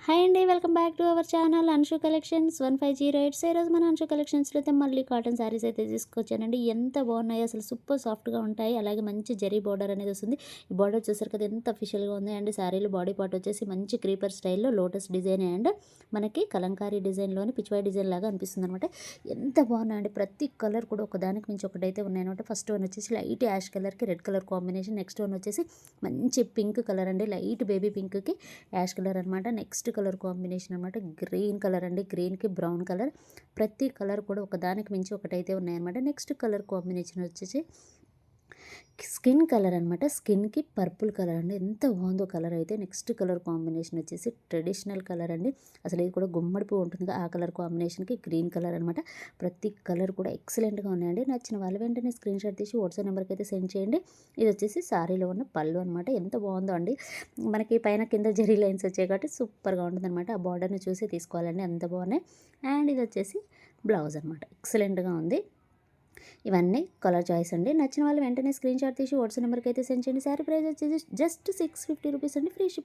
Hi అండి, welcome back to our channel Anshu collections 1508. ఈరోజు మన అన్షు కలెక్షన్స్లో అయితే మళ్ళీ కాటన్ శారీస్ అయితే తీసుకొచ్చానండి. ఎంత బాగున్నాయి అసలు, సూపర్ సాఫ్ట్గా ఉంటాయి. అలాగే మంచి జరీ బార్డర్ అనేది వస్తుంది. ఈ బార్డర్ చూసారు కదా ఎంత అఫీషియల్గా ఉంది. అండ్ శారీలో బాడీ పార్ట్ వచ్చేసి మంచి క్రీపర్ స్టైల్లో లోటస్ డిజైన్ అండ్ మనకి కలంకారీ డిజైన్లోని పిచ్వాయి డిజైన్ లాగా అనిపిస్తుంది అనమాట. ఎంత బాగున్నాయండి, ప్రతి కలర్ కూడా ఒకదానికి మించి ఒకటైతే ఉన్నాయన్నమాట. ఫస్ట్ వన్ వచ్చేసి లైట్ యాష్ కలర్కి red colour combination. Next one వచ్చేసి మంచి పింక్ కలర్ అండి, లైట్ బేబీ పింక్కి యాష్ కలర్ అనమాట. నెక్స్ట్ కలర్ కాంబినేషన్ అనమాట గ్రీన్ కలర్ అండి, గ్రీన్కి బ్రౌన్ కలర్. ప్రతి కలర్ కూడా ఒకదానికి మించి ఒకటైతే ఉన్నాయన్నమాట. నెక్స్ట్ కలర్ కాంబినేషన్ వచ్చేసి స్కిన్ కలర్ అనమాట, స్కిన్కి పర్పుల్ కలర్ అండి. ఎంత బాగుందో కలర్ అయితే. నెక్స్ట్ కలర్ కాంబినేషన్ వచ్చేసి ట్రెడిషనల్ కలర్ అండి. అసలు ఇది కూడా గుమ్మడి పువ్వు ఉంటుంది ఆ కలర్ కాంబినేషన్కి గ్రీన్ కలర్ అనమాట. ప్రతి కలర్ కూడా ఎక్సలెంట్గా ఉన్నాయండి. నచ్చిన వాళ్ళ వెంటనే స్క్రీన్ షాట్ తీసి వాట్సాప్ నెంబర్కి అయితే సెండ్ చేయండి. ఇది వచ్చేసి సారీలో ఉన్న పళ్ళు అనమాట. ఎంత బాగుందో అండి, మనకి పైన కింద జరీ లైన్స్ వచ్చాయి కాబట్టి సూపర్గా ఉంటుంది అనమాట. ఆ బార్డర్ని చూసి తీసుకోవాలండి, అంత బాగున్నాయి. అండ్ ఇది వచ్చేసి బ్లౌజ్ అనమాట, ఎక్సలెంట్గా ఉంది. ఇవన్నీ కలర్ చాయిస్ అండి. నచ్చిన వాళ్ళు వెంటనే స్క్రీన్ షాట్ తీసి వాట్సాప్ నెంబర్కి అయితే సెండ్ చేయండి. శారీ ప్రైస్ వచ్చేసి జస్ట్ 650 రూపీస్ అండి, ఫ్రీ షిప్.